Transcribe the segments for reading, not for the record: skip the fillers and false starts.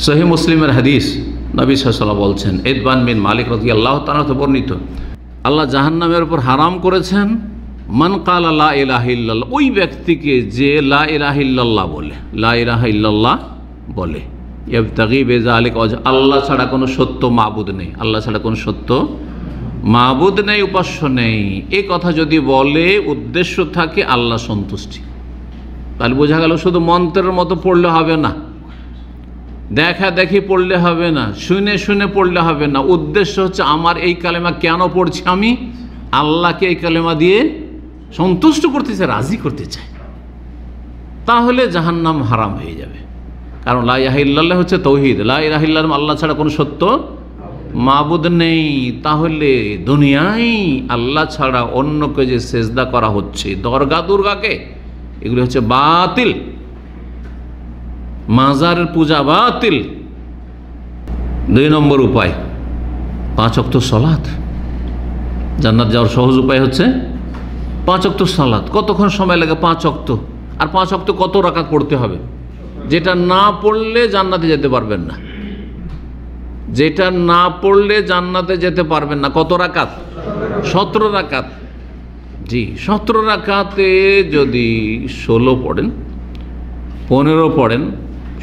সহিহ মুসলিমের হাদিস, নবী সাল্লাল্লাহু আলাইহি ওয়াসাল্লাম বলছেন, ইতবান বিন মালিক রাদিয়াল্লাহু তাআলা থেকে বর্ণিত, আল্লাহ জাহান্নামের উপর হারাম করেছেন মান ক্বালা লা ইলাহা ইল্লাল্লাহ, ওই ব্যক্তিকে যে লা ইলাহা ইল্লাল্লাহ বলে, লা ইলাহা ইল্লাল্লাহ বলে, ইবতাগি বিযালিকা ওয়াজহ, আল্লাহ ছাড়া কোনো সত্য মাবুদ নেই, আল্লাহ ছাড়া কোনো সত্য মাবুদ নেই, উপাস্য নেই, এই কথা যদি বলে উদ্দেশ্য থাকে আল্লাহ সন্তুষ্টি, তাহলে বোঝা গেল শুধু মন্ত্রের মতো পড়লে হবে না, দেখা দেখি পড়লে হবে না, শুনে শুনে পড়লে হবে না, উদ্দেশ্য হচ্ছে আমার এই কালেমা কেন পড়ছি, আমি আল্লাহকে এই কালেমা দিয়ে সন্তুষ্ট করতে চাই, রাজি করতে চাই, তাহলে জাহান্নাম হারাম হয়ে যাবে। কারণ লা ইলাহা ইল্লাল্লাহ হচ্ছে তৌহিদ, লা ইলাহা ইল্লাল্লাহ আল্লাহ ছাড়া কোনো সত্য মাবুদ নেই, তাহলে দুনিয়ায় আল্লাহ ছাড়া অন্যকে যে সেজদা করা হচ্ছে, দরগা দুর্গাকে, এগুলি হচ্ছে বাতিল, মাজারের পূজা বাতিল। 2 নম্বর উপায় 5 ওয়াক্ত সালাত। জান্নাত যাওয়ার সহজ উপায় হচ্ছে 5 ওয়াক্ত সালাত। কতক্ষণ সময় লাগে 5 ওয়াক্ত? আর 5 ওয়াক্ত কত রাকাত পড়তে হবে? যেটা না পড়লে জান্নাতে যেতে পারবেন না, যেটা না পড়লে জান্নাতে যেতে পারবেন না। কত রাকাত? 17 রাকাত। জি, 17 রাকাতে যদি 16 পড়েন, 15 পড়েন,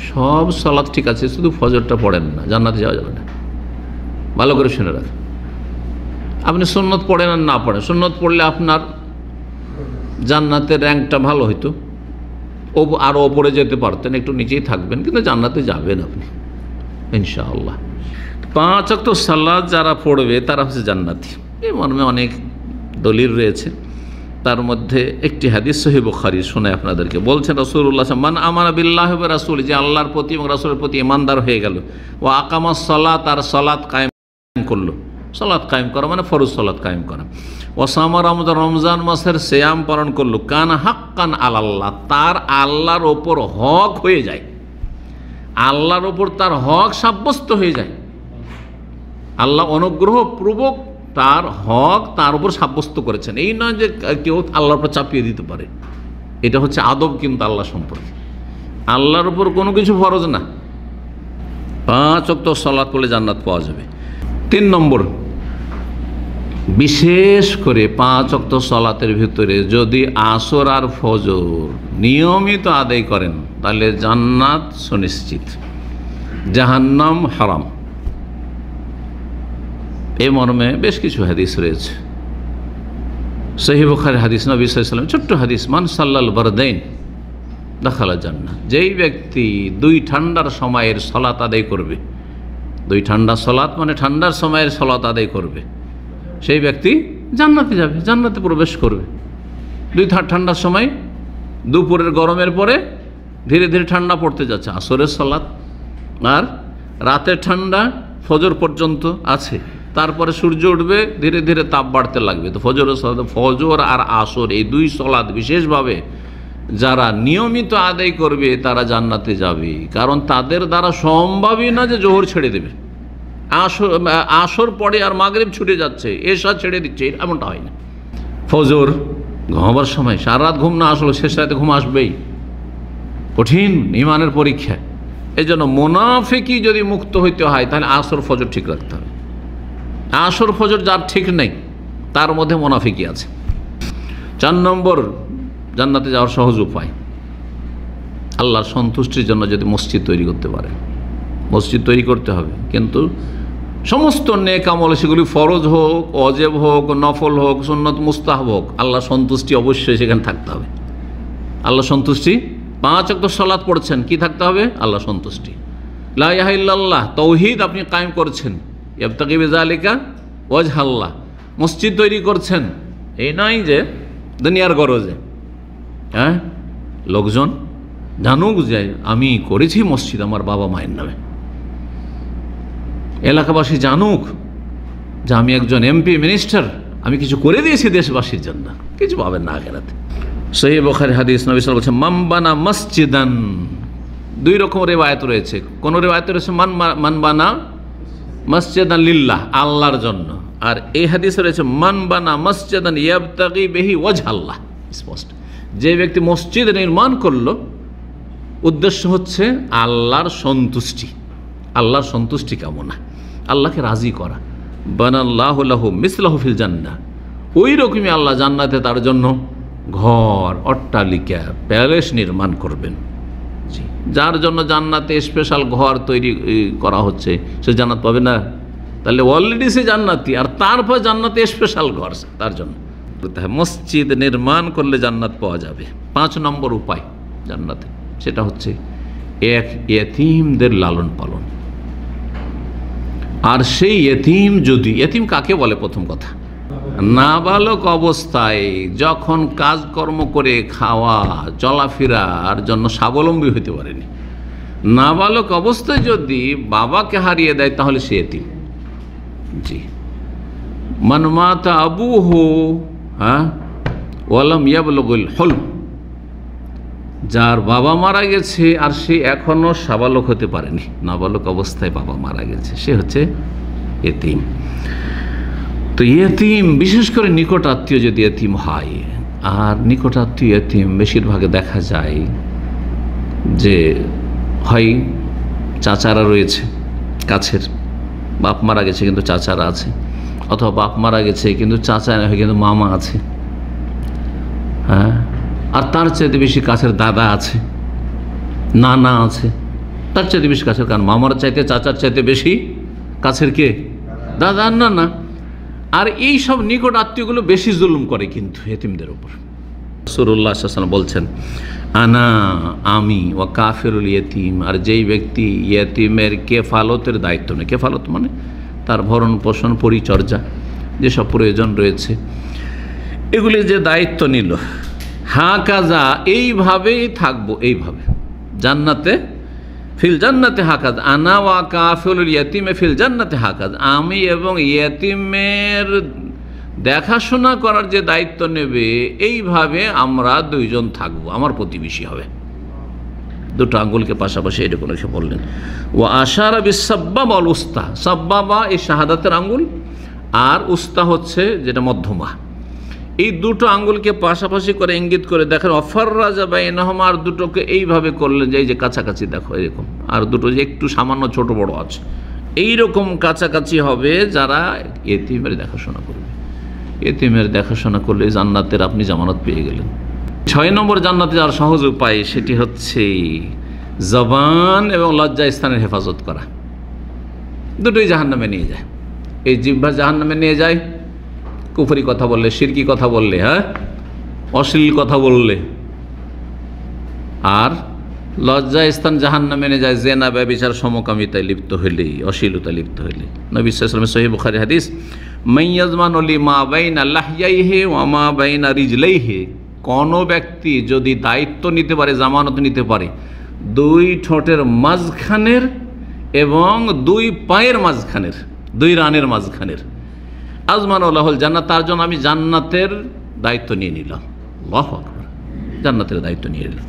সব সালাত ঠিক আছে, শুধু ফজরটা পড়েন না, জান্নাতে যাওয়া যাবে না। ভালো করে শুনে রাখেন। আপনি সুন্নত পড়েন আর না পড়েন, সুন্নত পড়লে আপনার জান্নাতের র্যাঙ্কটা ভালো হইতো, আরও ওপরে যেতে পারতেন, একটু নিচেই থাকবেন, কিন্তু জান্নাতে যাবেন আপনি ইনশাআল্লাহ। 5 ওয়াক্ত সালাত যারা পড়বে তারা হচ্ছে জান্নাতি। এই মর্মে অনেক দলিল রয়েছে, তার মধ্যে একটি হাদিস সহিহ বুখারী শোনায় আপনাদেরকে। বলছেন রাসূলুল্লাহ মান আমানা বিল্লাহি ওয়া রাসূলি, যে আল্লাহর প্রতি এবং রাসূলের প্রতি ঈমানদার হয়ে গেল, ওয়া আকামাস সালাত, আর সালাত কায়েম করলো, সালাত কায়েম করা মানে ফরজ সালাত কায়েম করা, ওয়া সামা রমজান, রমজান মাসের সিয়াম পালন করলো, কান হাক্কান আলাল্লাহ, তার আল্লাহর ওপর হক হয়ে যায়, আল্লাহর ওপর তার হক সাব্যস্ত হয়ে যায়, আল্লাহ অনুগ্রহপূর্বক তার হক তার উপর সাব্যস্ত করেছেন। এই নয় যে কেউ আল্লাহর উপর চাপিয়ে দিতে পারে, এটা হচ্ছে আদব কিন্তু আল্লাহ সম্পর্কে। আল্লাহর উপর কোনো কিছু ফরজ না। 5 ওয়াক্ত সালাত পড়লে জান্নাত পাওয়া যাবে। 3 নম্বর, বিশেষ করে 5 ওয়াক্ত সালাতের ভিতরে যদি আসর আর ফজর নিয়মিত আদায় করেন, তাহলে জান্নাত সুনিশ্চিত, জাহান্নাম হারাম। এই মর্মে বেশ কিছু হাদিস রয়েছে। সহিহ বুখারীর হাদিস, নবী সাল্লাল্লাহু আলাইহি ওয়াসাল্লাম ছোট্ট হাদিস, মান সাল্লাল বারদাইন দাখালা জান্নাহ, যেই ব্যক্তি 2 ঠান্ডার সময়ের সালাত আদায় করবে, 2 ঠান্ডা সালাত মানে ঠান্ডার সময়ের সালাত আদায় করবে, সেই ব্যক্তি জান্নাতে যাবে, জান্নাতে প্রবেশ করবে। 2 ঠান্ডার সময়, দুপুরের গরমের পরে ধীরে ধীরে ঠান্ডা পড়তে যাচ্ছে, আসরের সালাত, আর রাতের ঠান্ডা ফজর পর্যন্ত আছে, তারপরে সূর্য উঠবে, ধীরে ধীরে তাপ বাড়তে লাগবে। তো ফজর আর আসর এই 2 সালাত বিশেষভাবে যারা নিয়মিত আদায় করবে তারা জান্নাতে যাবে, কারণ তাদের দ্বারা সম্ভবই না যে জোহর ছেড়ে দেবে, আসর পড়ে আর মাগরিব ছুটে যাচ্ছে, এশা ছেড়ে দিচ্ছে, এমনটা হয় না। ফজর ঘুমাবার সময় সারা রাত ঘুম না আসলে শেষ রাতে ঘুম আসবেই, কঠিন ঈমানের পরীক্ষা। এই জন্য মুনাফিকি যদি মুক্ত হইতে হয় তাহলে আসর ফজর ঠিক রাখতে হবে। আসর ফজর যার ঠিক নেই তার মধ্যে মুনাফিকি আছে। 4 নম্বর, জান্নাতে যাওয়ার সহজ উপায়, আল্লাহর সন্তুষ্টির জন্য যদি মসজিদ তৈরি করতে পারে, মসজিদ তৈরি করতে হবে, কিন্তু সমস্ত নেক আমল, সেগুলি ফরজ হোক, ওয়াজিব হোক, নফল হোক, সুন্নত মুস্তাহাব হোক, আল্লাহ সন্তুষ্টি অবশ্যই সেখানে থাকতে হবে। আল্লাহ সন্তুষ্টি, 5 ওয়াক্ত সালাত পড়ছেন, কি থাকতে হবে? আল্লাহ সন্তুষ্টি, লা ইলাহা ইল্লাল্লাহ, তাওহীদ আপনি কায়েম করছেন, ইবতাগি বিযালিকা ওয়াজহাল্লাহ, মসজিদ তৈরি করছেন, এই নয় যে দুনিয়ার গরজে, হ্যাঁ, লোকজন জানুক যে আমি করেছি মসজিদ আমার বাবা মায়ের নামে, এলাকাবাসী জানুক যে আমি একজন এমপি মিনিস্টার, আমি কিছু করে দিয়েছি দেশবাসীর জন্য, কিছু পাবেন না আখিরাতে। সহিহ বুখারী হাদিস, নবী সাল্লাল্লাহু আলাইহি ওয়াসাল্লাম বলেছেন, মান বানা মসজিদান, 2 রকম রিওয়ায়াত রয়েছে। কোন রিওয়ায়াতে রয়েছে মান বানা মসজিদান লিল্লাহ, আল্লাহর জন্য, আর এই হাদিসে রয়েছে মান বানা মসজিদান ইয়াবতাগি বিহি ওয়াজহাল্লাহ। স্পষ্ট, যে ব্যক্তি মসজিদ নির্মাণ করলো উদ্দেশ্য হচ্ছে আল্লাহর সন্তুষ্টি, আল্লাহর সন্তুষ্টি কামনা, আল্লাহকে রাজি করা। বানাল্লাহু লাহু মিসলাহু ফিল জান্নাহ, ওই রকমই আল্লাহ জান্নাতে তার জন্য ঘর, অট্টালিকা, প্যালেস নির্মাণ করবেন। যার জন্য জান্নাতে স্পেশাল ঘর তৈরি করা হচ্ছে সে জান্নাত পাবে না? তাহলে অলরেডি সে জান্নাতি, আর তারপর জান্নাতে স্পেশাল ঘর তার জন্য। মসজিদ নির্মাণ করলে জান্নাত পাওয়া যাবে। 5 নম্বর উপায় জান্নাতে, সেটা হচ্ছে এতিমদের লালন পালন। আর সেই এতিম যদি, এতিম কাকে বলে? প্রথম কথা, নাবালক অবস্থায় যখন কাজকর্ম করে খাওয়া চলাফেরার জন্য স্বাবলম্বী হতে পারেনি, নাবালক অবস্থায় যদি বাবাকে হারিয়ে দেয় তাহলে সে এতিম। জি, মান মাতা আবুহু ওয়ালাম ইয়াবলুগুল হুলম, যার বাবা মারা গেছে আর সে এখনো সাবালক হতে পারেনি, নাবালক অবস্থায় বাবা মারা গেছে, সে হচ্ছে এতিম। তো এতিম, বিশেষ করে নিকট আত্মীয় যদি এতিম হয়, আর নিকট আত্মীয় এতিম বেশিরভাগে দেখা যায় যে হয় চাচারা রয়েছে কাছের, বাপ মারা গেছে কিন্তু চাচারা আছে, অথবা বাপ মারা গেছে কিন্তু চাচা নয় কিন্তু মামা আছে, হ্যাঁ, আর তার চাইতে বেশি কাছের দাদা আছে, নানা আছে, তার চাইতে বেশি কাছের, কারণ মামার চাইতে চাচার চাইতে বেশি কাছের কে? দাদা আর নানা। আর এই সব নিকট আত্মীয়গুলো বেশি জুলুম করে কিন্তু এতিমদের উপর। রাসূলুল্লাহ সাল্লাল্লাহু আলাইহি ওয়াসাল্লাম বলছেন, আনা, আমি, ওয়া কাফিরুল ইয়তিম, আর যেই ব্যক্তি ইয়তিমের কেফালতের দায়িত্ব নেয়, কেফালত মানে তার ভরণ পোষণ পরিচর্যা যেসব প্রয়োজন রয়েছে এগুলি যে দায়িত্ব নিল, হাকাজা, এইভাবেই থাকবো, এইভাবে জান্নাতে, ফিল জান্নাতে হাকাজ, আনা ওয়া কাফিরুল ইয়তিমে ফিল জান্নাতে হাকাজ, আমি এবং ইয়তিমের দেখাশোনা করার যে দায়িত্ব নেবে এইভাবে আমরা দুইজন থাকবো, আমার প্রতিবেশী হবে। দুটো আঙ্গুলকে পাশাপাশি এরকম রেখে বললেন। ও আশারা বিসাব্বাবা ওয়াল উস্তা, সাব্বাবা এই শাহাদাতের আঙ্গুল, আর উস্তা হচ্ছে যেটা মধ্যমা, এই দুটো আঙ্গুলকে পাশাপাশি করে ইঙ্গিত করে দেখেন, অফাররাজা বাইনাহুমা, আর দুটোকে এইভাবে করলেন যে এই যে কাছাকাছি দেখো এরকম, আর দুটো যে একটু সামান্য ছোট বড় আছে এইরকম কাছাকাছি হবে যারা এতিমের দেখাশোনা করবে। এতিমের দেখাশোনা করলে জান্নাতের আপনি জামানত পেয়ে গেলেন। 6 নম্বর জান্নাতে যাওয়ার সহজ উপায়, সেটি হচ্ছে জবান এবং লজ্জা স্থানের হেফাজত করা। দুটোই জাহান্নামে নিয়ে যায়। এই জিহ্বা জাহান্নামে নিয়ে যায় কুফরি কথা বললে, শিরকি কথা বললে, হ্যাঁ, অশ্লীল কথা বললে, আর লজ্জা স্থান জাহান্নামে নিয়ে যায় জেনা, ব্যভিচার, সমকামিতায় লিপ্ত হইলে, অশ্লীলতায় লিপ্ত হইলে। নবী সাল্লাল্লাহু আলাইহি ওয়াসাল্লামের সহিহ বুখারী হাদিস, মাইয়াজমানু লিমা বাইনা লাহইয়াইহি ওয়া মা বাইনা রিজলাইহি, কোন ব্যক্তি যদি দায়িত্ব নিতে পারে, জামানত নিতে পারে 2 ঠোঁটের মাঝখানের এবং 2 পায়ের মাঝখানের, 2 রানের মাঝখানের, আজমানুল্লাহুল জান্নাত, তার জন্য আমি জান্নাতের দায়িত্ব নিয়ে নিলাম। আল্লাহু আকবার, জান্নাতের দায়িত্ব নিয়ে নিলাম।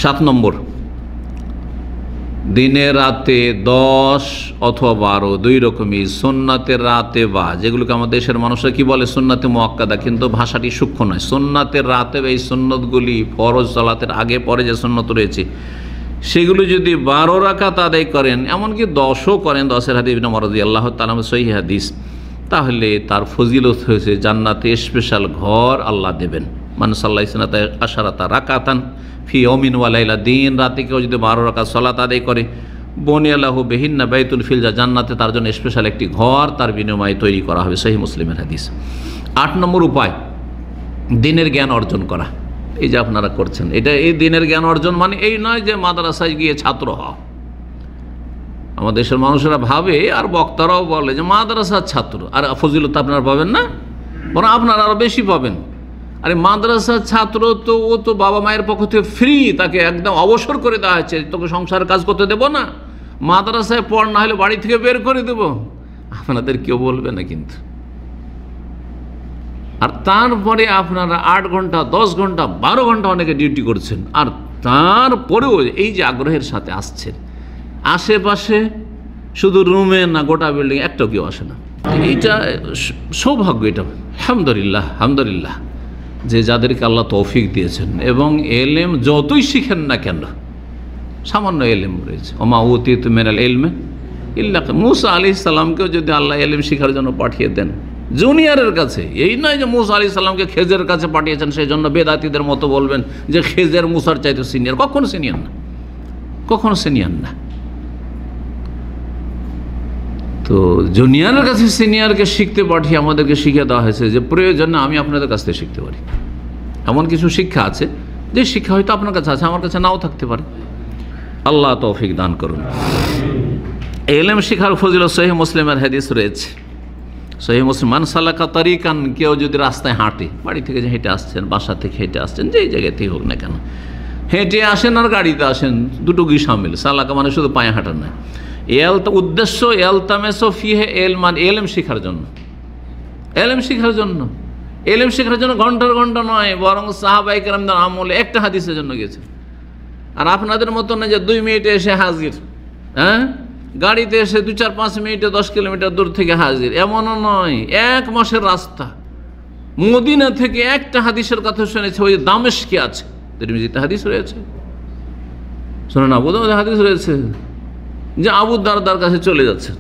7 নম্বর, দিনে রাতে 10 অথবা 12, 2 রকমই সুন্নাতের রাতে, বা যেগুলোকে আমাদের দেশের মানুষরা কি বলে সুন্নাতে মুআক্কাদা, কিন্তু ভাষাটি সূক্ষ্ম নয়। সুন্নাতের রাতে এই সুন্নতগুলি ফরজ সালাতের আগে পরে যে সুন্নত রয়েছে সেগুলো যদি 12 রাকাত আদায় করেন, এমনকি 10ও করেন, 10-এর হাদিস ইবনে ওমর রাদিয়াল্লাহু তাআলা সহিহ হাদিস, তাহলে তার ফজিলত হয়েছে জান্নাতে স্পেশাল ঘর আল্লাহ দেবেন। মান সাল্লাল্লাহু আলাইহি আশারাতা রাকাতান ফি ইয়াউমিন ওয়া লাইলা, দিন রাতে কেউ যদি 12 রাকাত সালাত আদায় করে, বুনিয়া লাহু বিহিন্না বাইতুল ফিল, জান্নাতে তার জন্য স্পেশাল একটি ঘর তার বিনিময়ে তৈরি করা হবে। সহিহ মুসলিমের হাদিস। 8 নম্বর উপায়, দিনের জ্ঞান অর্জন করা। এই যে আপনারা করছেন, এটা এই দিনের জ্ঞান অর্জন মানে এই নয় যে মাদ্রাসায় গিয়ে ছাত্র হওয়া। আমাদের দেশের মানুষেরা ভাবে, আর বক্তারাও বলে যে মাদ্রাসার ছাত্র, আর ফজিলত আপনারা পাবেন না, বরং আপনারা আরও বেশি পাবেন। আরে মাদ্রাসার ছাত্র তো ও তো বাবা মায়ের পক্ষ থেকে ফ্রি, তাকে একদম অবসর করে দেওয়া হয়েছে, তোকে সংসারের কাজ করতে দেবো না, মাদ্রাসায় পড় না হলে বাড়ি থেকে বের করে দেবো, আপনাদের কেউ বলবে না কিন্তু। আর তারপরে আপনারা 8 ঘন্টা, 10 ঘন্টা, 12 ঘন্টা অনেকে ডিউটি করছেন, আর তারপরেও এই যে আগ্রহের সাথে আসছেন, আশেপাশে শুধু রুমে না গোটা বিল্ডিং একটাও কেউ আসে না। এইটা সৌভাগ্য, এটা আলহামদুলিল্লাহ, আলহামদুলিল্লাহ যে যাদেরকে আল্লাহ তৌফিক দিয়েছেন। এবং এলেম যতই শিখেন না কেন, সামান্য এলেম রয়েছে। ওমা উতিতু মিনাল ইলমি ইল্লা মুসা আলাইহিস সালামকেও যদি আল্লাহ এলেম শেখার জন্য পাঠিয়ে দেন জুনিয়রের কাছে, এই নয় যে মুসা আলাইহিস সালামকে খেজের কাছে পাঠিয়েছেন সেই জন্য বেদাতীদের মতো বলবেন যে খেজের মুসার চাইতে সিনিয়র। কখনো সিনিয়র না, কখনো সিনিয়র না। তো জুনিয়রের কাছে সিনিয়রকে শিখতে পাঠিয়ে আমাদেরকে শিখে দেওয়া হয়েছে যে প্রয়োজন না আমি আপনাদের কাছ থেকে শিখতে পারি। এমন কিছু শিক্ষা আছে যে শিক্ষা হয়তো আপনার কাছে আছে, আমার কাছে নাও থাকতে পারে। আল্লাহ তৌফিক দান করুন। ইলম শিখার ফজিলত সহিহ মুসলিমের হাদিস রয়েছে। সহিহ মুসলিম মান সালাকা তারিকান, কেউ যদি রাস্তায় হাঁটে, বাড়ি থেকে যে হেঁটে আসছেন, বাসা থেকে হেঁটে আসছেন, যেই জায়গাতেই হোক না কেন, হেঁটে আসেন আর গাড়িতে আসেন, দুটোই শামিল। সালাকা মানে শুধু পায়ে হাঁটার নয়, উদ্দেশ্য এলতামেসো ফিহে এলমান, এলম শেখার জন্য, এলম শেখার জন্য, এলম শেখার জন্য ঘন্টার ঘন্টা নয়, বরং সাহাবায়ে কেরামদের আমলে একটা হাদিসের জন্য গেছে। আর আপনাদের মতো না যে 2 মিনিটে এসে হাজির, হ্যাঁ, গাড়িতে এসে 2-4-5 মিনিটে 10 কিলোমিটার দূর থেকে হাজির, এমনও নয়। 1 মাসের রাস্তা মদিনা থেকে একটা হাদিসের কথা শুনেছে, ওই দামেস্কে আছে, তিরমিজিতে হাদিস রয়েছে, শোনেন আবু দাউদে হাদিস রয়েছে যে আবু দারদার কাছে চলে যাচ্ছে,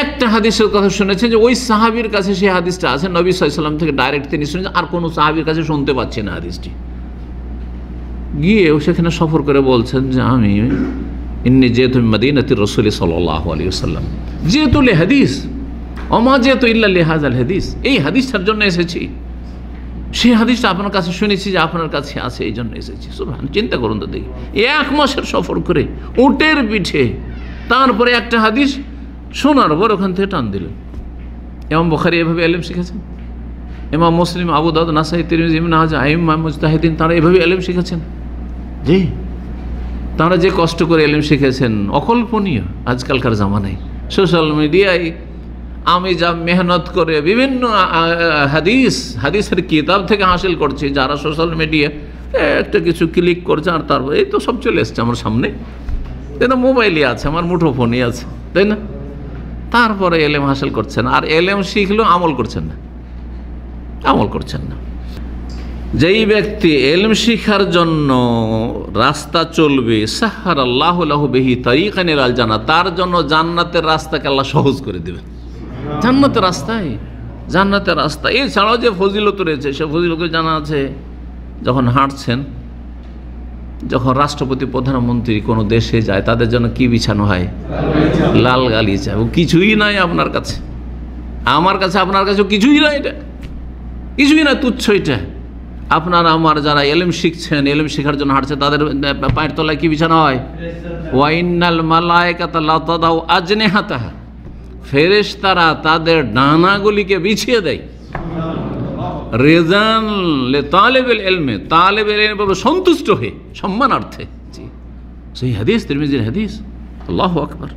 একটা হাদিসের কথা শুনেছে যে ওই সাহাবীর কাছে সেই হাদিসটা আছে, নবী সাল্লাল্লাহু আলাইহি ওয়াসাল্লাম থেকে ডাইরেক্ট তিনি শুনেছেন, আর কোনো সাহাবীর কাছে শুনতে পাচ্ছেন না হাদিসটি। গিয়েও সেখানে সফর করে বলছেন যে আমি ইন্নী যেতু মদিনাতি রাসূল সাল্লাল্লাহু আলাইহি ওয়াসাল্লাম যেতু লি হাদিস ওমা যেতু ইল্লা লি হাযাল হাদিস, এই হাদিসটার জন্য এসেছি, সেই হাদিসটা আপনার কাছে শুনেছি যে আপনার কাছে আছে, এই জন্য এসেছি। সুবহান, চিন্তা করুন তো দেখি, 1 মাসের সফর করে উটের পিঠে, তারপরে একটা হাদিস শোনার পর ওখান থেকে টান দিলেন। ইমাম বুখারী এভাবে ইলম শিখেছেন, ইমাম মুসলিম, আবু দাউদ, নাসাই, তিরমিজি, ইবনে মাজাহ, আইম্মা মুজতাহিদিন, তারা এভাবে ইলম শিখেছেন। জি, তারা যে কষ্ট করে ইলম শিখেছেন অকল্পনীয়। আজকালকার জামানায় সোশ্যাল মিডিয়ায় আমি যা মেহনত করে বিভিন্ন হাদিসের কিতাব থেকে হাসিল করছি, যারা সোশ্যাল মিডিয়া একটা কিছু ক্লিক করছে আর তারপর এই তো সব চলে এসছে আমার সামনে, কিন্তু মোবাইলই আছে, আমার মুঠোফোনই আছে, তাই না? তারপরে এলেম হাসিল করছেন, আর এলেম শিখলেও আমল করছেন না, আমল করছেন না। যেই ব্যক্তি এলম শিখার জন্য রাস্তা চলবে, সাহহারাল্লাহু লাহু বিহি তারিকান ইলাল জান্নাহ, তার জন্য জান্নাতের রাস্তাকে আল্লাহ সহজ করে দেবেন। জান্নাতের রাস্তায়, জান্নাতের রাস্তা এছাড়াও যে ফজিলত রয়েছে সে ফজিলত জানা আছে। যখন হাঁটছেন, যখন রাষ্ট্রপতি, প্রধানমন্ত্রী কোনো দেশে যায়, তাদের জন্য কি বিছানো হয়? লাল গালিচা। কিছুই নাই আপনার কাছে, আমার কাছে, আপনার কাছেও কিছুই নাই, এটা কিছুই না, তুচ্ছ। এটা আপনার আমার যারা এলম শিখছেন, এলম শেখার জন্য হাঁটছে, তাদের পায়ের তলায় কি বিছানো হয়? ওয়াইন্নাল মালায়েকাতা লা তাদাউ আজনিহাতাহা, ফেরেশতারা তাদের ডানাগুলিকে বিছিয়ে দেয়। রিজান লি তালিবিল ইলমি, তালিবের ইলম সন্তুষ্ট হয়ে, সম্মানার্থে। জি, সেই হাদিস, তিরমিজির হাদিস। আল্লাহু আকবার।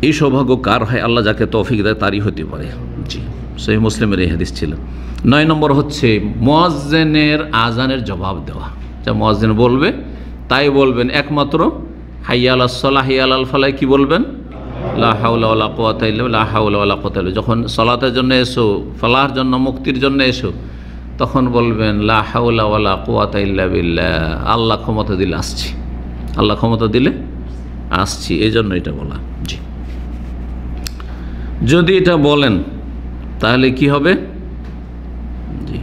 এই সৌভাগ্য কার হয়? আল্লাহ যাকে তৌফিক দেয় তারই হতে পারে। জি, সেই মুসলিমের এই হাদিস ছিল। 9 নম্বর হচ্ছে মুয়াজ্জিনের আজানের জবাব দেওয়া। যা মুয়াজ্জিন বলবে তাই বলবেন, একমাত্র হাইয়া আলাস সালাহ, হাইয়া আলাল ফালাহ কি বলবেন? লা হাওলা ওয়ালা কুওয়াতা ইল্লা বিল্লাহ, লা হাওলা ওয়ালা কুওয়াতা ইল্লা। যখন সালাতের জন্য এসো, ফালাহর জন্য, মুক্তির জন্য এসো, তখন বলবেন লা হাওলা ওয়ালা কুওয়াতা ইল্লা বিল্লাহ, আল্লাহ ক্ষমতা দিলে আসছি, আল্লাহ ক্ষমতা দিলে আসছি, এই জন্য এটা বলা। জি, যদি এটা বলেন তাহলে কি হবে? জি,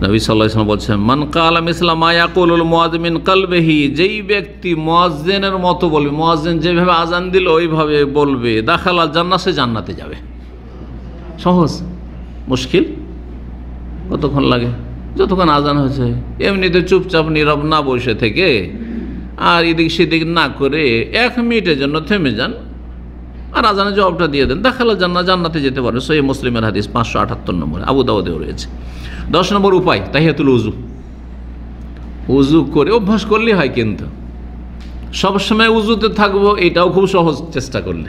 নবী সাল্লাল্লাহু আলাইহি ওয়াসাল্লাম বলছেন, মান কালা মিসলা মা ইয়াকুলুল মুয়াজ্জিন মিন কলবিহি, যেই ব্যক্তি মুয়াজ্জিনের মতো বলবে, মুয়াজ্জিন যেভাবে আজান দিল ওইভাবে বলবে, দাখালাল জান্নাহ, সে জান্নাতে যাবে। সহজ? মুশকিল? কতক্ষণ লাগে? যতক্ষণ আজান হয়েছে। এমনিতে চুপচাপ নীরব না বসে থেকে আর এদিক সেদিক না করে 1 মিনিটের জন্য থেমে যান আর আজানের জবাবটা দিয়ে দেন, দাখালাল জান্নাহ, জান্নাতে যেতে পারে। সহিহ মুসলিমের হাদিস 578 নম্বরে, আবু দাউদেও রয়েছে। 10 নম্বর উপায় তাহিয়াতুল উযু। উযু করে অভ্যাস করলে হয়, কিন্তু সবসময় উযুতে থাকবো এটাও খুব সহজ চেষ্টা করলে,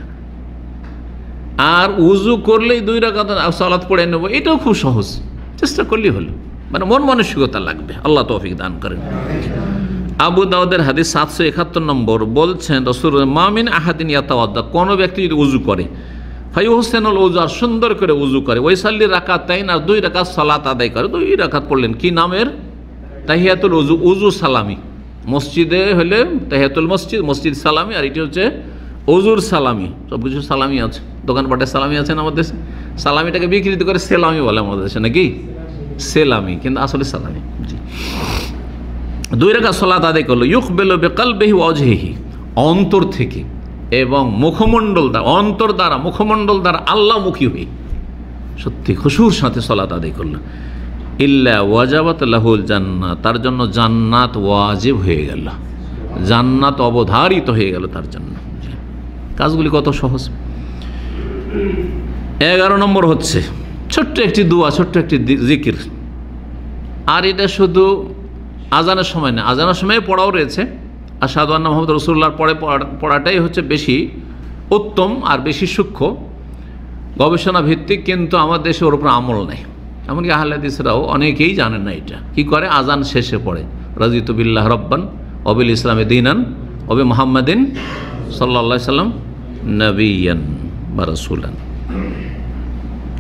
আর উযু করলেই 2 রাকাত সালাত পড়ে নেব এটাও খুব সহজ চেষ্টা করলেই হলো, মানে মন মানসিকতা লাগবে। আল্লাহ তৌফিক দান করেন। আবু দাউদের হাদিস 771 নম্বর বলছেন, রাসূল মা মিন আহাদিন ইয়াতাওয়াদ্দা, কোনো ব্যক্তি যদি উযু করে, ফায়ুহসিনুল উযু, আর সুন্দর করে উযু করে, ওয়াইসাল্লি রাকাতাইন, আর 2 রাকাত সালাত আদায় করে। 2 রাকাত পড়লেন, কি নামের? তাহিয়াতুল উজু, উজু সালামি। মসজিদে হলে তাহিয়াতুল মসজিদ, মসজিদ সালামি, আর এটি হচ্ছে উজুর সালামি। সব কিছু সালামি আছে, দোকানপাটে সালামি আছে না আমাদের দেশে। সালামিটাকে বিকৃত করে সেলামি বলে আমাদের দেশে, নাকি সেলামি, কিন্তু আসলে সালামি। জি, 2 রাকাত সালাত আদায় করলো। ইউকবিলু বিকলবিহি ওয়া ওয়াজহিহি, অন্তর থেকে এবং মুখমণ্ডল দ্বারা, অন্তর দ্বারা মুখমণ্ডল দ্বারা আল্লাহমুখী হয়ে সত্যি খুশুর সাথে সালাত আদায় করলো। ইল্লা ওয়াজাবাত লাহুল জান্নাত, তার জন্য জান্নাত ওয়াজিব হয়ে গেল, জান্নাত অবধারিত হয়ে গেল তার জন্য। কাজগুলি কত সহজ। 11 নম্বর হচ্ছে ছোট্ট একটি দোয়া, ছোট্ট একটি জিকির। আর এটা শুধু আজানের সময় না, আজানের সময় পড়াও রয়েছে। আশহাদু আন্না মুহাম্মাদুর রাসূলুল্লাহর পরে পড়াটাই হচ্ছে বেশি উত্তম আর বেশি সূক্ষ্ম, গবেষণা ভিত্তিক, কিন্তু আমার দেশে ওর উপর আমল নেই। এমনকি আহলে হাদিসরাও অনেকেই জানেন না এটা। কি করে? আজান শেষে পড়ে রাদিতু বিল্লাহি রাব্বান ওয়া বিল ইসলামি দীনান ওয়া বি মুহাম্মাদিন সাল্লাল্লাহু আলাইহি সাল্লাম নবিয়ান বা রাসূলান।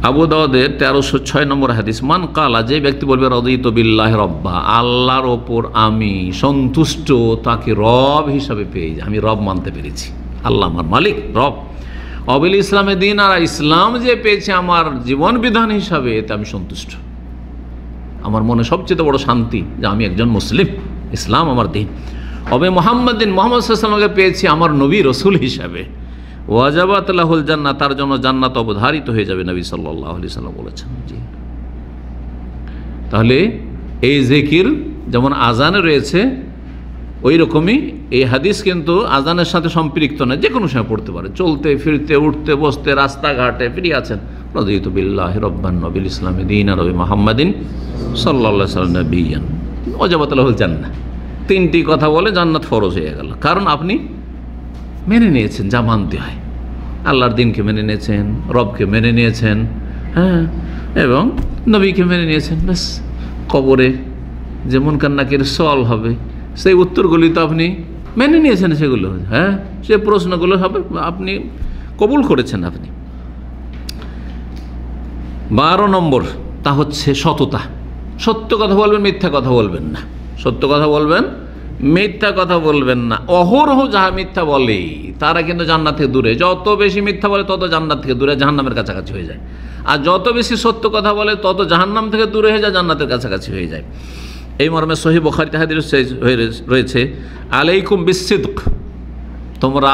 আবু দাউদের 1306 নম্বর হাদিস, মান কালা, যে ব্যক্তি বলবে রাদিতু বিল্লাহি রাব্বা, আল্লাহর ওপর আমি সন্তুষ্ট, তাকে রব হিসাবে পেয়ে যায়, আমি রব মানতে পেরেছি, আল্লাহ আমার মালিক, রব। অবিল ইসলামে দিন, আর ইসলাম যে পেয়েছে আমার জীবন বিধান হিসাবে, এতে আমি সন্তুষ্ট। আমার মনে সবচেয়ে বড় শান্তি যে আমি একজন মুসলিম, ইসলাম আমার দিন। অবে মুহাম্মাদিন, মুহাম্মদ সাল্লাল্লাহু আলাইহি ওয়াসাল্লামকে পেয়েছি আমার নবী রসুল হিসাবে। ওয়াজাবাত লাহুল জান্নাত, তার জন্য জান্নাত অবধারিত হয়ে যাবে, নবী সাল্লাল্লাহু আলাইহি ওয়াসাল্লাম বলেছেন। জি, তাহলে এই জিকির যেমন আজানে রয়েছে, ওই রকমই এই হাদিস কিন্তু আজানের সাথে সম্পৃক্ত নয়, যে কোনো সময় পড়তে পারে, চলতে ফিরতে, উঠতে বসতে, রাস্তাঘাটে ফিরে আছেন। রাদিতু বিল্লাহি রাব্বান ওয়া বিল ইসলামি দীনান ওয়া বি মুহাম্মাদিন সাল্লাল্লাহু আলাইহি ওয়াসাল্লাম নবিয়ান ওয়াজাবাত লাহুল জান্নাহ। 3টি কথা বলে জান্নাত ফরজ হয়ে গেল, কারণ আপনি মেনে নিয়েছেন যা মানতে হয়। আল্লাহর দিনকে মেনে নিয়েছেন, রবকে মেনে নিয়েছেন, হ্যাঁ, এবং নবীকে মেনে নিয়েছেন। ব্যাস, কবরে যে মুনকার নাকির সওয়াল হবে, সেই উত্তরগুলি তো আপনি মেনে নিয়েছেন, সেগুলো, হ্যাঁ, সে প্রশ্নগুলো হবে, আপনি কবুল করেছেন আপনি। 12 নম্বর, তা হচ্ছে সততা। সত্য কথা বলবেন, মিথ্যা কথা বলবেন না। সত্য কথা বলবেন, মিথ্যা কথা বলবেন না। অহরহ যাহা মিথ্যা বলে তারা কিন্তু জান্নাত থেকে দূরে। যত বেশি মিথ্যা বলে তত জান্নাত থেকে দূরে, জাহান্নামের কাছাকাছি হয়ে যায়। আর যত বেশি সত্য কথা বলে তত জাহান্নাম থেকে দূরে হয়ে যায়, জান্নাতের কাছাকাছি হয়ে যায়। এই মর্মে সহিহ বুখারীতে হাদিস রয়েছে, আলাইকুম বিসসিদক, তোমরা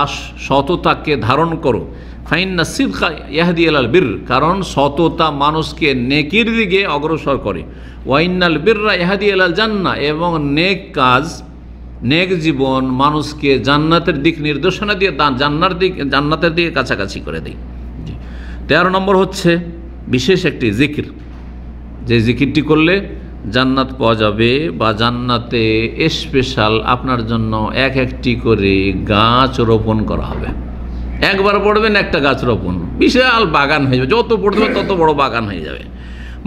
সততাকে ধারণ করো। ফাইন্না সিদকা ইয়াহদি ইলাল বির, কারণ সততা মানুষকে নেকির দিকে অগ্রসর করে। ওয়াইন্নাল বিররা ইয়াহদি ইলাল জান্নাহ, এবং নেক কাজ, নেক জীবন মানুষকে জান্নাতের দিক নির্দেশনা দিয়ে জান্নাতের দিকে কাছাকাছি করে দেয়। 13 নম্বর হচ্ছে বিশেষ একটি জিকির, যে জিকিরটি করলে জান্নাত পাওয়া যাবে, বা জান্নাতে স্পেশাল আপনার জন্য একটি করে গাছ রোপণ করা হবে। একবার পড়বেন, একটা গাছ রোপণ, বিশাল বাগান হয়ে যাবে, যত পড়বে তত বড় বাগান হয়ে যাবে।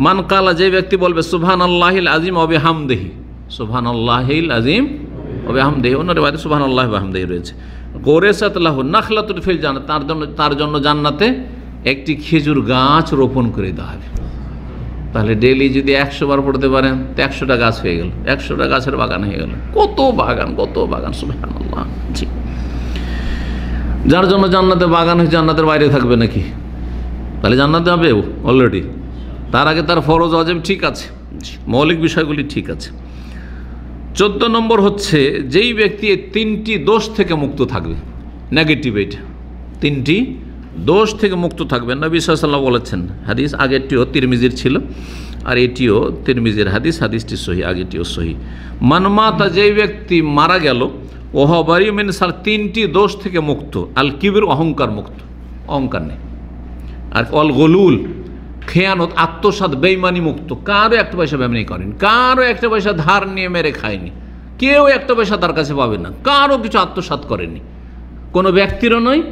মান কালা, যে ব্যক্তি বলবে সুবহানাল্লাহিল আযীম ওয়া বিহামদিহি, সুবহানাল্লাহিল আযীম ওয়া বিহামদিহি, অন্য রিওয়ায়াতে সুবহানাল্লাহি ওয়া বিহামদিহি রয়েছে। গোরেসাত লাহু নাখলাতুন ফিল জান্নাত, তার জন্য জান্নাতে একটি খেজুর গাছ রোপণ করে দেওয়া হবে। তাহলে ডেইলি যদি 100 বার পড়তে পারেন তো 100টা গাছ হয়ে গেল, 100টা গাছের বাগান হয়ে গেল। কত বাগান, কত বাগান, সুবহানাল্লাহ। জি, যার জন্য জান্নাতে বাগান হয়ে জান্নাতের বাইরে থাকবে নাকি? তাহলে জান্নাতে হবে অলরেডি। তার আগে তার ফরজ ওয়াজিব ঠিক আছে, মৌলিক বিষয়গুলি ঠিক আছে। 14 নম্বর হচ্ছে, যেই ব্যক্তি 3টি দোষ থেকে মুক্ত থাকবে, নেগেটিভ, এটা 3টি দোষ থেকে মুক্ত থাকবে। নবী সাল্লাল্লাহু আলাইহি ওয়াসাল্লাম বলেছেন, হাদিস আগেরটিও তিরমিজির ছিল, আর এটিও তিরমিজির হাদিস, হাদিসটি সহি, আগেরটিও সহি। মানমাতা, যেই ব্যক্তি মারা গেল, ওহ বারি মিন সার, 3টি দোষ থেকে মুক্ত। আল কিবির, অহংকার মুক্ত, অহংকার নেই। আর অল গলুল, খেয়ানত, আত্মসাৎ, বেঈমানি মুক্ত। কারো একটা পয়সা বেঈমানি করেনি, কারো একটা পয়সা ধার নিয়ে মেরে খায়নি, কেউ একটা পয়সা তার কাছে পাবে না, কারো কিছু আত্মসাৎ করেনি, কোনো ব্যক্তিরও নয়,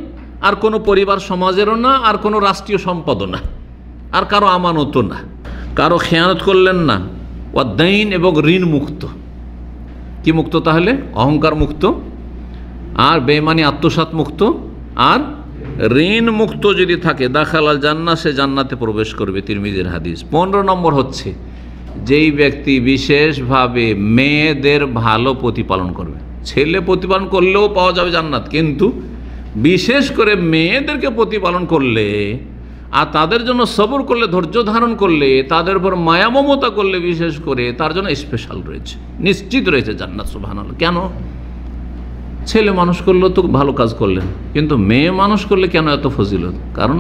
আর কোনো পরিবার সমাজেরও না, আর কোনো রাষ্ট্রীয় সম্পদও না, আর কারো আমানতও না। কারো খেয়ানত করলেন না। ওয়াদাইন, এবং ঋণ মুক্ত। কি মুক্ত তাহলে? অহংকার মুক্ত, আর বেঈমানি, আত্মসাৎ মুক্ত, আর ঋণ মুক্ত যদি থাকে, দাখালাল জান্নাহ, সে জান্নাতে প্রবেশ করবে। তিরমিজির হাদিস। 15 নম্বর হচ্ছে, যেই ব্যক্তি বিশেষভাবে মেয়েদের ভালো প্রতিপালন করবে। ছেলে প্রতিপালন করলেও পাওয়া যাবে জান্নাত, কিন্তু বিশেষ করে মেয়েদেরকে প্রতিপালন করলে আর তাদের জন্য সবর করলে, ধৈর্য ধারণ করলে, তাদের উপর মায়া মমতা করলে, বিশেষ করে তার জন্য স্পেশাল রয়েছে, নিশ্চিত রয়েছে জান্নাত। সুবহানাল্লাহ। কেন? ছেলে মানুষ করলেও তো ভালো কাজ করলেন, কিন্তু মেয়ে মানুষ করলে কেন এত ফজিলত? কারণ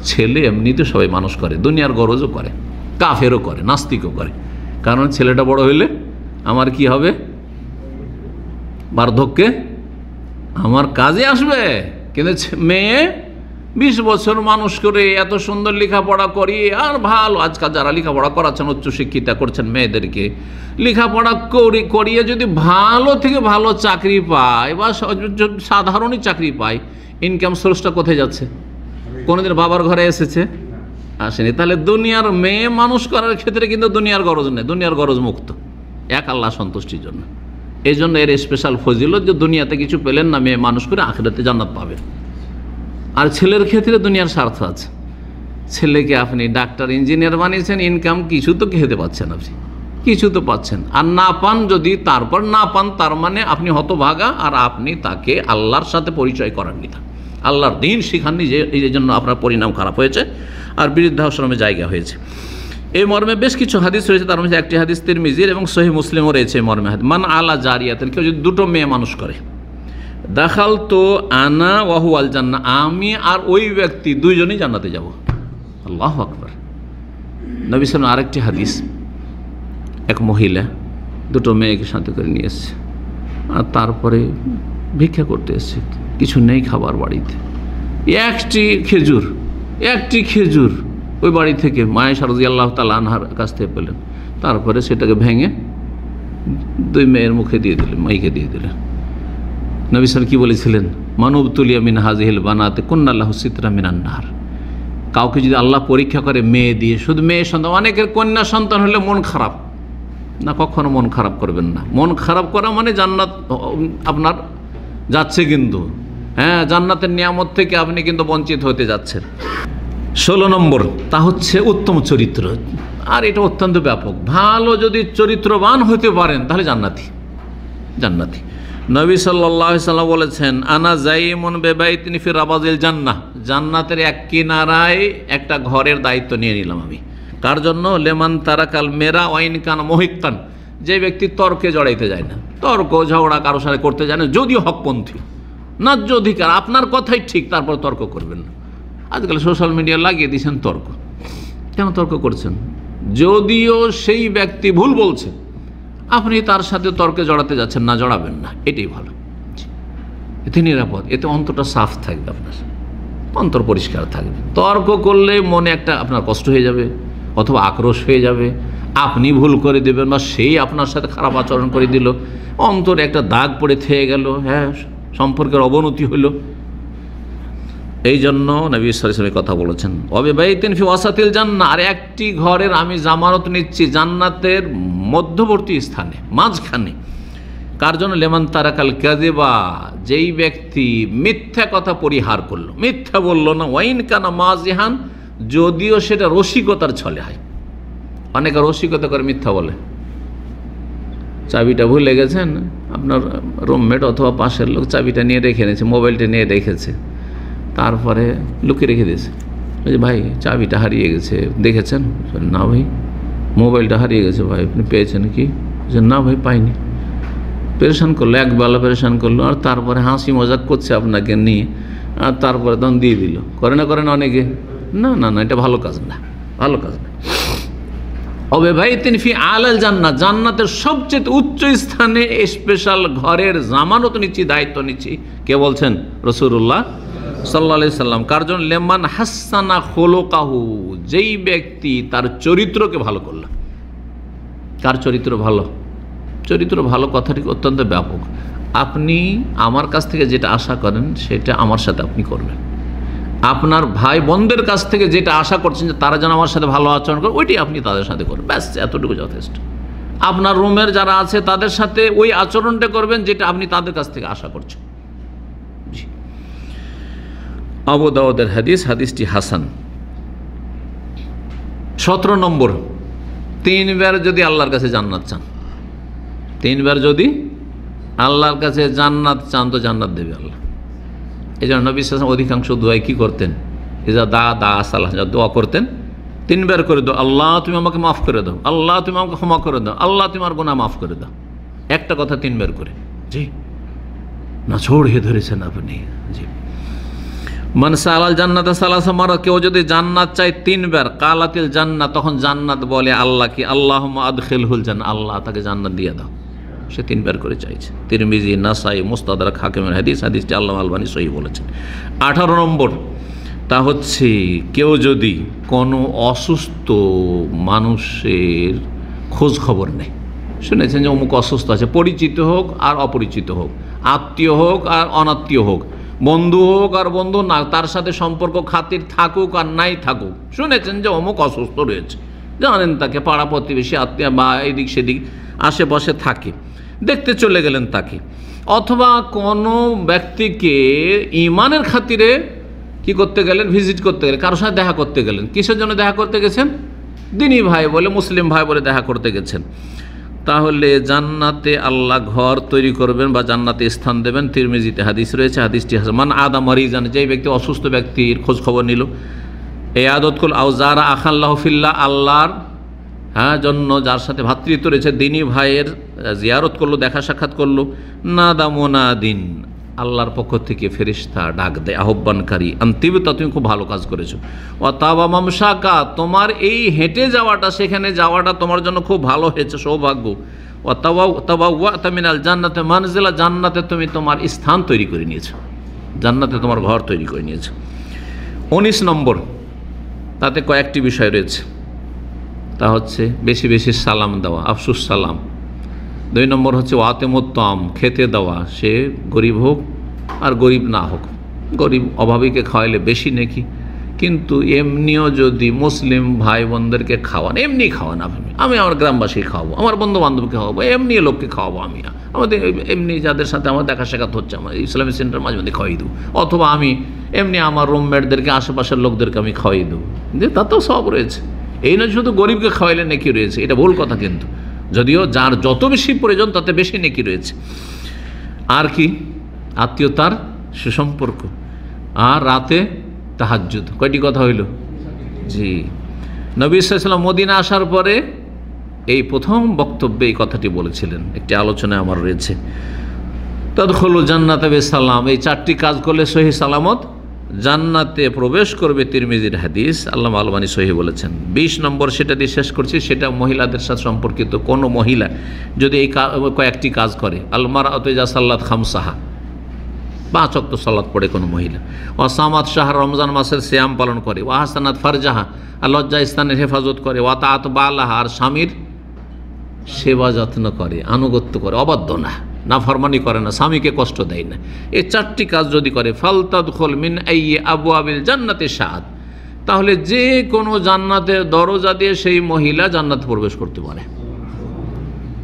ছেলে এমনিতে সবাই মানুষ করে, দুনিয়ার গরজও করে, কাফেরও করে, নাস্তিকও করে। কারণ ছেলেটা বড় হইলে আমার কি হবে? বার্ধক্যে আমার কাজে আসবে। কিন্তু মেয়ে 20 বছর মানুষ করে এত সুন্দর লেখাপড়া করিয়ে, আর ভালো আজকাল যারা লেখাপড়া করাচ্ছেন, উচ্চশিক্ষিতা করছেন মেয়েদেরকে, লেখাপড়া করিয়ে যদি ভালো থেকে ভালো চাকরি পায় বা সাধারণই চাকরি পায়, ইনকাম সোর্সটা কোথায় যাচ্ছে? কোনোদিন বাবার ঘরে এসেছে? আসেনি। তাহলে দুনিয়ার মেয়ে মানুষ করার ক্ষেত্রে কিন্তু দুনিয়ার গরজ নেই, দুনিয়ার গরজ মুক্ত, এক আল্লাহ সন্তুষ্টির জন্য। এই জন্য এর স্পেশাল ফজিলত যে দুনিয়াতে কিছু পেলেন না, মেয়ে মানুষ করে আখিরাতে জান্নাত পাবেন। আর ছেলের ক্ষেত্রে দুনিয়ার স্বার্থ আছে। ছেলেকে আপনি ডাক্তার ইঞ্জিনিয়ার বানিয়েছেন, ইনকাম কিছু তো খেতে পাচ্ছেন, আপনি কিছু তো পাচ্ছেন। আর না পান, যদি তারপর না পান, তার মানে আপনি হতভাগা, আর আপনি তাকে আল্লাহর সাথে পরিচয় করাননি, আল্লাহর দিন শিখাননি, যে এই জন্য আপনার পরিণাম খারাপ হয়েছে আর বৃদ্ধাশ্রমে জায়গা হয়েছে। এই মর্মে বেশ কিছু হাদিস রয়েছে, তার মধ্যে একটি হাদিস তিরমিজির এবং সহিহ মুসলিমও রয়েছে মর্মে হাদিস। মান আলা জারিয়াতেন, কেউ যদি দুটো মেয়ে মানুষ করে, দাখাল তো আনা ওয়াহু আল জান্নাহ, আমি আর ওই ব্যক্তি দুইজনই জান্নাতে যাব। আল্লাহু আকবার। নবী সাল্লাল্লাহু আলাইহি ওয়াসাল্লাম আরেকটি হাদিস, এক মহিলা দুটো মেয়েকে সাথে করে নিয়ে এসছে, আর তারপরে ভিক্ষা করতে এসছে, কিছু নেই খাবার বাড়িতে। একটি খেজুর ওই বাড়ি থেকে মায়েশা রাদিয়াল্লাহু তাআলা আনহার কাছ থেকে পেলেন। তারপরে সেটাকে ভেঙে দুই মেয়ের মুখে দিয়ে দিলেন, মাইকে দিয়ে দিলেন। নবী সাল্লাল্লাহু কি বলেছিলেন? মানুবতুলিয়া মিন হাযিহিল বানাতে কুন্না লাহু সিতরা মিনান নার। কাউকে যদি আল্লাহ পরীক্ষা করে মেয়ে দিয়ে, শুধু মেয়ে সন্তান, অনেকের কন্যা সন্তান হলে মন খারাপ না, কখনো মন খারাপ করবেন না। মন খারাপ করা মানে জান্নাত আপনার যাচ্ছে, কিন্তু হ্যাঁ, জান্নাতের নিয়ামত থেকে আপনি কিন্তু বঞ্চিত হতে যাচ্ছেন। 16 নম্বর, তা হচ্ছে উত্তম চরিত্র। আর এটা অত্যন্ত ব্যাপক। ভালো যদি চরিত্রবান হতে পারেন তাহলে জান্নাতি। নবী সাল্লাল্লাহু আলাইহি ওয়াসাল্লাম বলেছেন, আনা জাইমুন বিবাইতিন ফি রাবাজিল জান্নাহ, জান্নাতের এক কিনারায় একটা ঘরের দায়িত্ব নিয়ে নিলাম আমি। কার জন্য? লেমান তারাকাল মেরা ওয়াইন কান মহিক্তান, যে ব্যক্তি তর্কে জড়াইতে যায় না, তর্ক ঝগড়া কারোর সাথে করতে যায় না, যদিও হকপন্থী, ন্যায্য অধিকার, আপনার কথাই ঠিক, তারপর তর্ক করবেন না। আজকাল সোশ্যাল মিডিয়া লাগিয়ে দিয়েছেন তর্ক। কেন তর্ক করছেন? যদিও সেই ব্যক্তি ভুল বলছে, আপনি তার সাথে তর্কে জড়াতে যাচ্ছেন না, জড়াবেন না, এটাই ভালো। এতে নিরাপদ, এতে অন্তরটা সাফ থাকবে, আপনার অন্তর পরিষ্কার থাকবে। তর্ক করলে মনে একটা আপনার কষ্ট হয়ে যাবে, অথবা আক্রোশ হয়ে যাবে, আপনি ভুল করে দেবেন বা সেই আপনার সাথে খারাপ আচরণ করে দিল, অন্তরে একটা দাগ পড়ে থেকে গেল, হ্যাঁ, সম্পর্কের অবনতি হইল। এই জন্য নবী সাল্লাল্লাহু আলাইহি ওয়াসাল্লাম কথা বলেছেন, ওয়াবিবাইতিন ফি ওয়াসাতিল জান্নাহ, আর একটি ঘরের আমি জামানত নিচ্ছি জান্নাতের মধ্যবর্তী স্থানে, মাঝখানে। কার জন্য? লেমান তারাকাল কাযিবা, যেই ব্যক্তি মিথ্যা কথা পরিহার করলো, মিথ্যা বলল না, ওয়াইন কানা মাজিহান, যদিও সেটা রসিকতার ছলে হয়। অনেকে রসিকতা করে মিথ্যা বলে, চাবিটা ভুলে গেছেন, আপনার রুমমেট অথবা পাশের লোক চাবিটা নিয়ে রেখে নিয়েছে, মোবাইলটা নিয়ে রেখেছে, তারপরে লুকিয়ে রেখে দিয়েছে। বলছে, ভাই চাবিটা হারিয়ে গেছে, দেখেছেন? না ভাই, মোবাইলটা হারিয়ে গেছে ভাই, আপনি পেয়েছেন কি? না ভাই, পাইনি। পেরেশান করলো, একবেলা পেরেশান করলো, আর তারপরে হাসি মজাক করছে আপনাকে নিয়ে, আর তারপরে তখন দিয়ে দিল। করে না অনেকে? না, এটা ভালো কাজ না, ভালো কাজ না। ওয়াবিবাইতিন ফি আলাল জান্নাহ, জান্নাতের সবচেয়ে উচ্চ স্থানে স্পেশাল ঘরের জামানত নিচ্ছি, দায়িত্ব নিচ্ছি। কে বলছেন? রাসূলুল্লাহ সাল্লাল্লাহু আলাইহি সাল্লাম। কার জন্য? লেমান হাসানা খুলুকাহু, যেই ব্যক্তি তার চরিত্রকে ভালো করল। কার চরিত্র ভালো? চরিত্র ভালো কথাটি অত্যন্ত ব্যাপক। আপনি আমার কাছ থেকে যেটা আশা করেন সেটা আমার সাথে আপনি করবেন। আপনার ভাই বোনদের কাছ থেকে যেটা আশা করছেন যে তারা যেন আমার সাথে ভালো আচরণ করে, ওইটি আপনি তাদের সাথে করবেন, ব্যাস, এতটুকু যথেষ্ট। আপনার রুমের যারা আছে তাদের সাথে ওই আচরণটা করবেন যেটা আপনি তাদের কাছ থেকে আশা করছেন। আবু দাউদের হাদিস, হাদিসটি হাসান। 17 নম্বর, তিনবার যদি আল্লাহর কাছে জান্নাত চান, তিনবার যদি আল্লাহর কাছে জান্নাত চান তো জান্নাত দেবে আল্লাহ। এই জন্য নবী সাল্লাল্লাহু আলাইহি ওয়াসাল্লাম অধিকাংশ দোয়ায় কী করতেন? ইজা দা সালাহ, যা দোয়া করতেন তিনবার করে দাও, আল্লাহ তুমি আমাকে মাফ করে দাও, আল্লাহ তুমি আমাকে ক্ষমা করে দাও, আল্লাহ তুমি আমার গুনাহ মাফ করে দাও। একটা কথা তিনবার করে। জি না, ছড়িয়ে ধরেছেন আপনি। জি, মান সালাল জান্নাত সালাসা মারা, কেউ যদি জান্নাত চায় তিনবার, কালাতিল জান্নাত, তখন জান্নাত বলে আল্লাহ কি, আল্লাহুম্মা আদখিলহুল জান্নাহ, আল্লাহ তাকে জান্নাত দিয়ে দাও। সে তিনবার করে চাইছে। তিরমিজি, নাসাই, মুস্তাদরাক, হাকিমের হাদিস, হাদিসটি আল্লামা আলবানী সহিহ বলেছেন। 18 নম্বর, তা হচ্ছে কেউ যদি কোনো অসুস্থ মানুষের খোঁজ খবর নেয়, শুনেছেন যে অমুক অসুস্থ আছে, পরিচিত হোক আর অপরিচিত হোক, আত্মীয় হোক আর অনাত্মীয় হোক, বন্ধু হোক আর বন্ধু না, তার সাথে সম্পর্ক খাতির থাকুক আর নাই থাকুক, শুনেছেন যে অমুক অসুস্থ রয়েছে, জানেন তাকে, পাড়া প্রতিবেশী আত্মীয় বা এদিক সেদিক আশেপাশে থাকে, দেখতে চলে গেলেন তাকে। অথবা কোনো ব্যক্তিকে ইমানের খাতিরে কি করতে গেলেন, ভিজিট করতে গেলেন, কারোর সাথে দেখা করতে গেলেন। কিসের জন্য দেখা করতে গেছেন? দিনী ভাই বলে, মুসলিম ভাই বলে দেখা করতে গেছেন। তাহলে জান্নাতে আল্লাহ ঘর তৈরি করবেন বা জান্নাতে স্থান দেবেন। তিরমিজিতে হাদিস রয়েছে, হাদিসটি হাসান। মান আদা মারিজান, যেই ব্যক্তি অসুস্থ ব্যক্তির খোঁজ খবর নিল, এই আদতকুল আউজারা আখাল্লাহ ফিল্লাহ, আল্লাহর জন্য যার সাথে ভ্রাতৃত্ব রয়েছে, দিনী ভাইয়ের জিয়ারত করলো, দেখা সাক্ষাৎ করলো, নাদামোনাদিন, আল্লাহর পক্ষ থেকে ফেরেশতা ডাক দেয়, আহ্বানকারী, আন্তিবতা তুমি খুব ভালো কাজ করেছো, ও তাবা মামসাকা, তোমার এই হেঁটে যাওয়াটা, সেখানে যাওয়াটা তোমার জন্য খুব ভালো হয়েছে, সৌভাগ্য, ও তাওয়া মিনাল জান্নাতে মানজিলা, জান্নাতে তুমি তোমার স্থান তৈরি করে নিয়েছো, জান্নাতে তোমার ঘর তৈরি করে নিয়েছো। 19 নম্বর, তাতে কয়েকটি বিষয় রয়েছে, তা হচ্ছে বেশি বেশি সালাম দেওয়া, আফসুস সালাম। 2 নম্বর হচ্ছে ওয়াতেমুত্তম, খেতে দেওয়া, সে গরিব হোক আর গরিব না হোক, গরিব অভাবীকে খাওয়াইলে বেশি নেকি, কিন্তু এমনিও যদি মুসলিম ভাই বোনদেরকে খাওয়ান, এমনি খাওয়ান, আমি আমার গ্রামবাসী খাওয়াবো, আমার বন্ধু বান্ধবকে খাওয়াবো, এমনি লোককে খাওয়াবো, আমি আমাদের এমনি যাদের সাথে আমার দেখা সাক্ষাৎ হচ্ছে, আমার ইসলামিক সেন্টার মাঝে মধ্যে খাওয়াই দেবো, অথবা আমি এমনি আমার রুমমেটদেরকে, আশেপাশের লোকদেরকে আমি খাওয়াই দেবো, যে তাতেও সব রয়েছে। এই নয় শুধু গরিবকে খাওয়াইলে নেকি রয়েছে, এটা ভুল কথা, কিন্তু যদিও যার যত বেশি প্রয়োজন তাতে বেশি নেকি রয়েছে। আর কি, আত্মীয়তার সুসম্পর্ক, আর রাতে তাহাজ্জুদ। কয়টি কথা হইল? জি, নবী সাল্লাল্লাহু আলাইহি ওয়াসাল্লাম মদিনা আসার পরে এই প্রথম বক্তব্যে এই কথাটি বলেছিলেন। একটি আলোচনায় আমার রয়েছে, তাদখুলুল জান্নাতা বিসালাম, এই 4টি কাজ করলে সহি সালামত জান্নাতে প্রবেশ করবে। তিরমিজির হাদিস, আল্লামা আলবানী সহিহ বলেছেন। 20 নম্বর, সেটা দিয়ে শেষ করছি, সেটা মহিলাদের সাথে সম্পর্কিত। কোনো মহিলা যদি এই কয়েকটি কাজ করে, আলমারাতু ইযা সাল্লাত খামসাহা, 5 ওয়াক্ত সালাত পড়ে কোনো মহিলা, ওয়াসামাত শাহর, রমজান মাসের সিয়াম পালন করে, ওয়াহাসানাত ফারজাহা, আর লজ্জা স্থানের হেফাজত করে, ওয়াতাআত বালাহা, আর স্বামীর সেবা যত্ন করে, আনুগত্য করে, অবাধ্য না, নাফরমানি করে না, স্বামীকে কষ্ট দেয় না, এই 4টি কাজ যদি করে, ফালতাদখুল মিন আইয়ি আবওয়াবিল জান্নাতি শাআত, তাহলে যে কোনো জান্নাতের দরজা দিয়ে সেই মহিলা জান্নাতে প্রবেশ করতে পারে।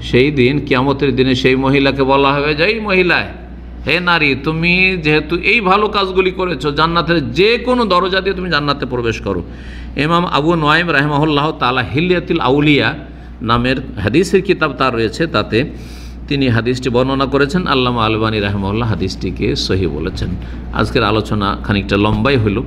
সেই দিন, কিয়ামতের দিনে, সেই মহিলাকে বলা হবে যে, এই মহিলায়, হে নারী, তুমি যেহেতু এই ভালো কাজগুলি করেছো, জান্নাতের যে কোনো দরজা দিয়ে তুমি জান্নাতে প্রবেশ করো। ইমাম আবু নুআইম রাহিমাহুল্লাহ তাআলা হিলিয়াতুল আউলিয়া নামের হাদিসের কিতাব তার রয়েছে, তাতে তিনি হাদিসটি বর্ণনা করেছেন। আল্লামা আলবানী রাহিমাহুল্লাহ হাদিসটিকে সহিহ বলেছেন। আজকের আলোচনা খানিকটা লম্বাই হলো।